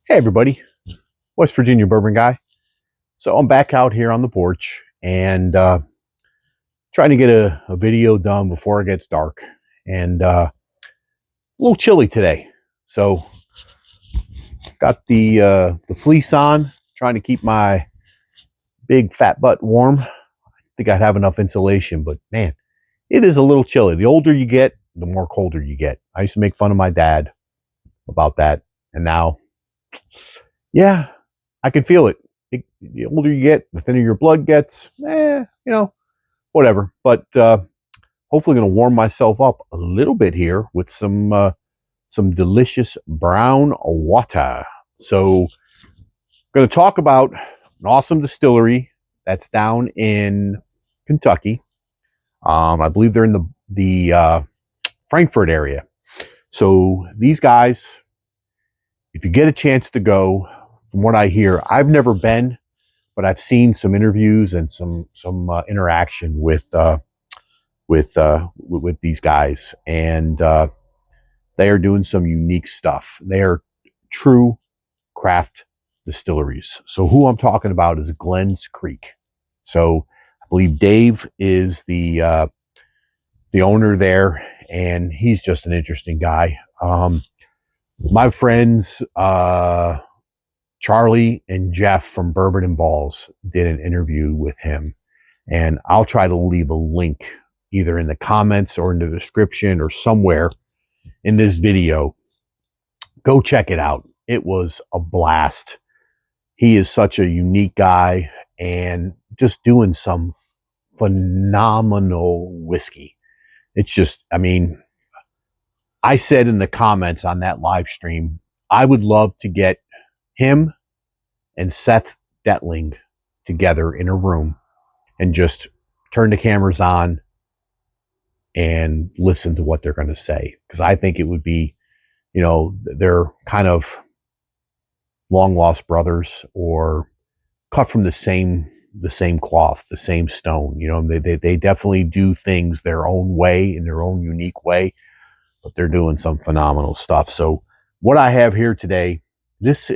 Hey everybody, West Virginia bourbon guy. So I'm back out here on the porch and trying to get a video done before it gets dark. And a little chilly today. So got the fleece on, trying to keep my big fat butt warm. I think I'd have enough insulation, but man, it is a little chilly. The older you get, the more colder you get. I used to make fun of my dad about that. And now, yeah, I can feel it. The older you get, the thinner your blood gets. Whatever. But hopefully, going to warm myself up a little bit here with some delicious brown water. So, going to talk about an awesome distillery that's down in Kentucky. I believe they're in the Frankfurt area. So these guys, if you get a chance to go, from what I hear, I've never been, but I've seen some interviews and some interaction with these guys, and they are doing some unique stuff. They are true craft distilleries. So who I'm talking about is Glen's Creek. So I believe Dave is the owner there, and he's just an interesting guy. My friends Charlie and Jeff from Bourbon and Balls did an interview with him, and I'll try to leave a link either in the comments or in the description or somewhere in this video. Go check it out. It was a blast. He is such a unique guy and just doing some phenomenal whiskey. It's just, I mean, I said in the comments on that live stream, I would love to get him and Seth Detling together in a room and just turn the cameras on and listen to what they're going to say. Because I think it would be, they're kind of long lost brothers or cut from the same cloth, the same stone. They definitely do things their own way, in their own unique way, but they're doing some phenomenal stuff. So what I have here today, this,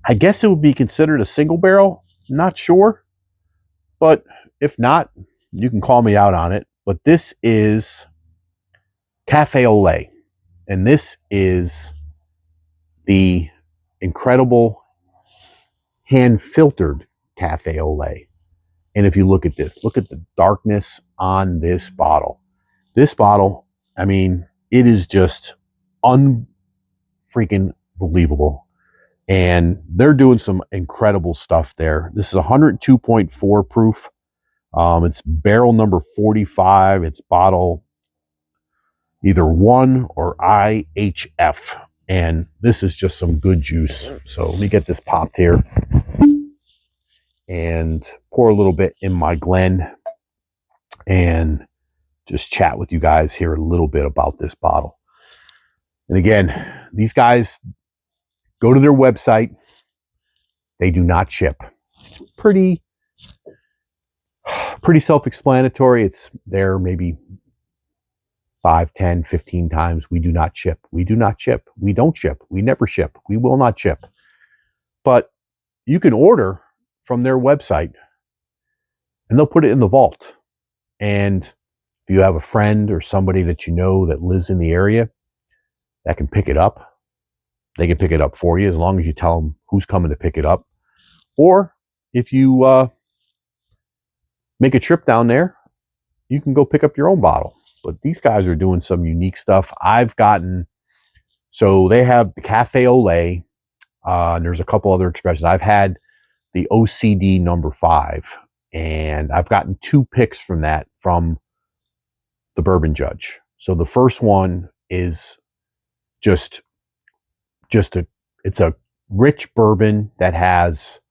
I guess it would be considered a single barrel. Not sure, but if not, you can call me out on it. But this is Cafe au Lait, and this is the incredible hand-filtered Cafe au Lait. And if you look at this, look at the darkness on this bottle. This bottle, I mean, it is just unfreaking believable. And they're doing some incredible stuff there. This is 102.4 proof. It's barrel number 45. It's bottle either 1 or IHF. And this is just some good juice. So let me get this popped here and pour a little bit in my Glen and just chat with you guys here a little bit about this bottle. And again, these guys, go to their website. They do not ship. It's pretty self-explanatory. It's there maybe 5, 10, 15 times. We do not ship. We do not ship. We don't ship. We never ship. We will not ship. But you can order from their website and they'll put it in the vault. And if you have a friend or somebody that you know that lives in the area that can pick it up, they can pick it up for you as long as you tell them who's coming to pick it up. Or if you make a trip down there, you can go pick up your own bottle. But these guys are doing some unique stuff. So they have the Cafe au Lait, and there's a couple other expressions. I've had the OCD number 5, and I've gotten 2 picks from that from the Bourbon Judge. So the first one is it's a rich bourbon that has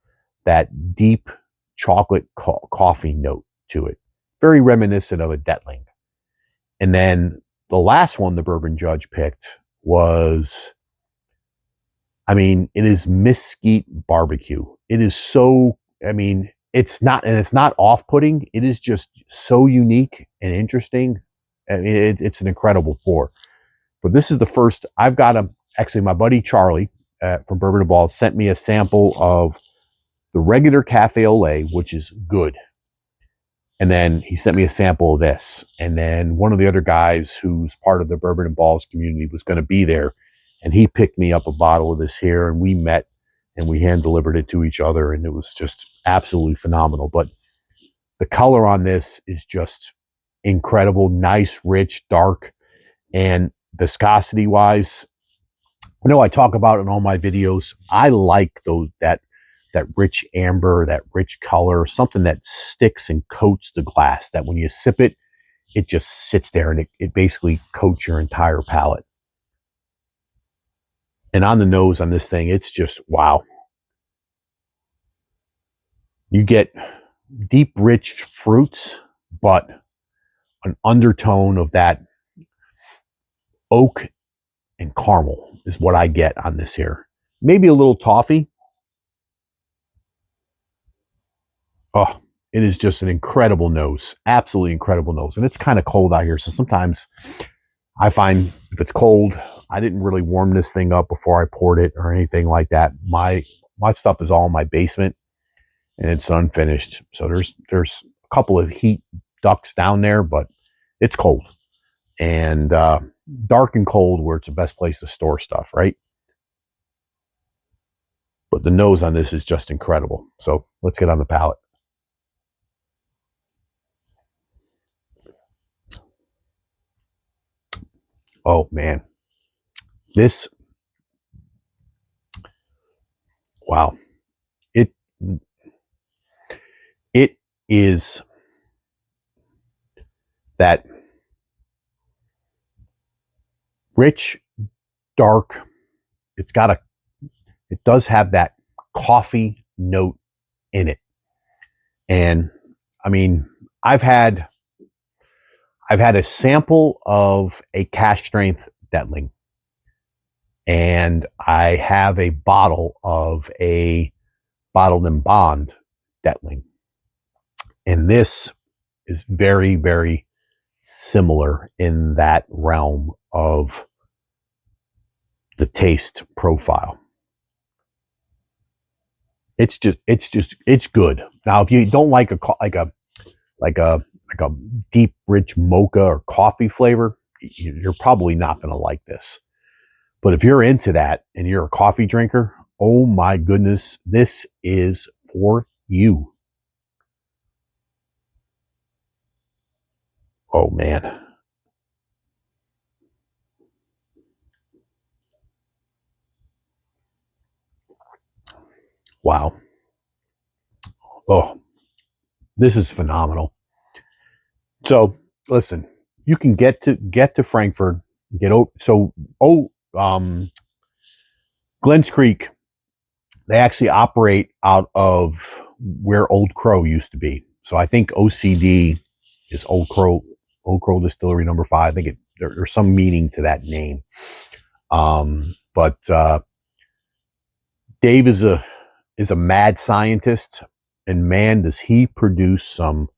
that deep chocolate coffee note to it, very reminiscent of a Detling. And then the last one the Bourbon Judge picked was, I mean, it is mesquite barbecue. It is so, I mean, it's not off-putting. It is just so unique and interesting. I mean, it's an incredible pour. But this is the first I've got actually my buddy Charlie from Bourbon and Balls sent me a sample of the regular Cafe au lait, which is good. And then he sent me a sample of this. And then one of the other guys who's part of the Bourbon and Balls community was going to be there. And he picked me up a bottle of this here, and we met and we hand delivered it to each other. And it was just absolutely phenomenal. But the color on this is just incredible, nice, rich, dark, and viscosity wise. I know I talk about it in all my videos. I like that rich amber, that rich color, something that sticks and coats the glass, that when you sip it, it just sits there and it basically coats your entire palate. And on the nose on this thing, it's just, wow. You get deep, rich fruits, but an undertone of that oak and caramel is what I get on this here. Maybe a little toffee. Oh, it is just an incredible nose. Absolutely incredible nose. And it's kind of cold out here. So sometimes I find if it's cold, I didn't really warm this thing up before I poured it or anything like that. My stuff is all in my basement and it's unfinished. So there's a couple of heat ducts down there, but it's cold. And dark and cold where it's the best place to store stuff, right? But the nose on this is just incredible. So let's get on the palate. Oh man, this, wow, it is that rich, dark. It does have that coffee note in it. And I mean, I've had a sample of a cask strength Distilling, and I have a bottle of a bottled in bond Distilling. And this is very, very similar in that realm of the taste profile. It's good. Now, if you don't like a deep, rich mocha or coffee flavor, you're probably not going to like this. But if you're into that and you're a coffee drinker, oh my goodness, this is for you. Oh man. Wow. Oh, this is phenomenal. So listen, you can get to Frankfurt, Glens Creek, they actually operate out of where Old Crow used to be. So I think OCD is Old Crow Distillery number 5. I think there's some meaning to that name. But Dave is a mad scientist, and man, does he produce some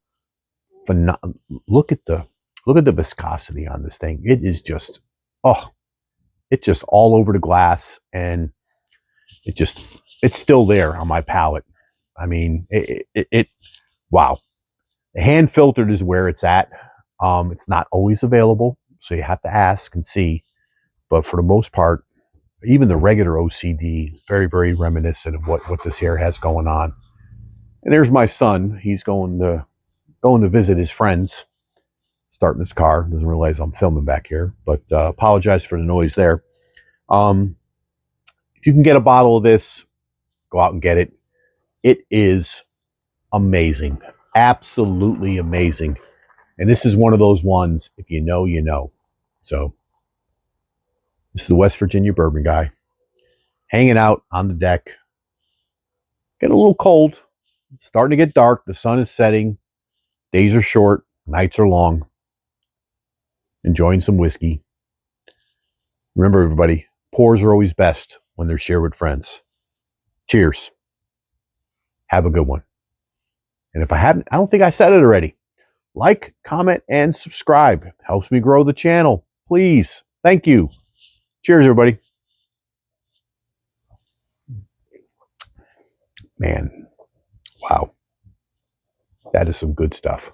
look at the viscosity on this thing. It is just, oh, it's just all over the glass, and it's still there on my palate. I mean, wow. Hand filtered is where it's at. It's not always available, so you have to ask and see. But for the most part, even the regular OCD is very, very reminiscent of what this here has going on. And there's my son. He's going to visit his friends, starting his car. Doesn't realize I'm filming back here, but apologize for the noise there. If you can get a bottle of this, go out and get it. It is amazing. Absolutely amazing. And this is one of those ones, if you know, you know. So this is the West Virginia Bourbon Guy, hanging out on the deck. Getting a little cold. Starting to get dark. The sun is setting. Days are short. Nights are long. Enjoying some whiskey. Remember, everybody, pours are always best when they're shared with friends. Cheers. Have a good one. And if I don't think I said it already. Like, comment, and subscribe. Helps me grow the channel. Please. Thank you. Cheers, everybody. Man, wow. That is some good stuff.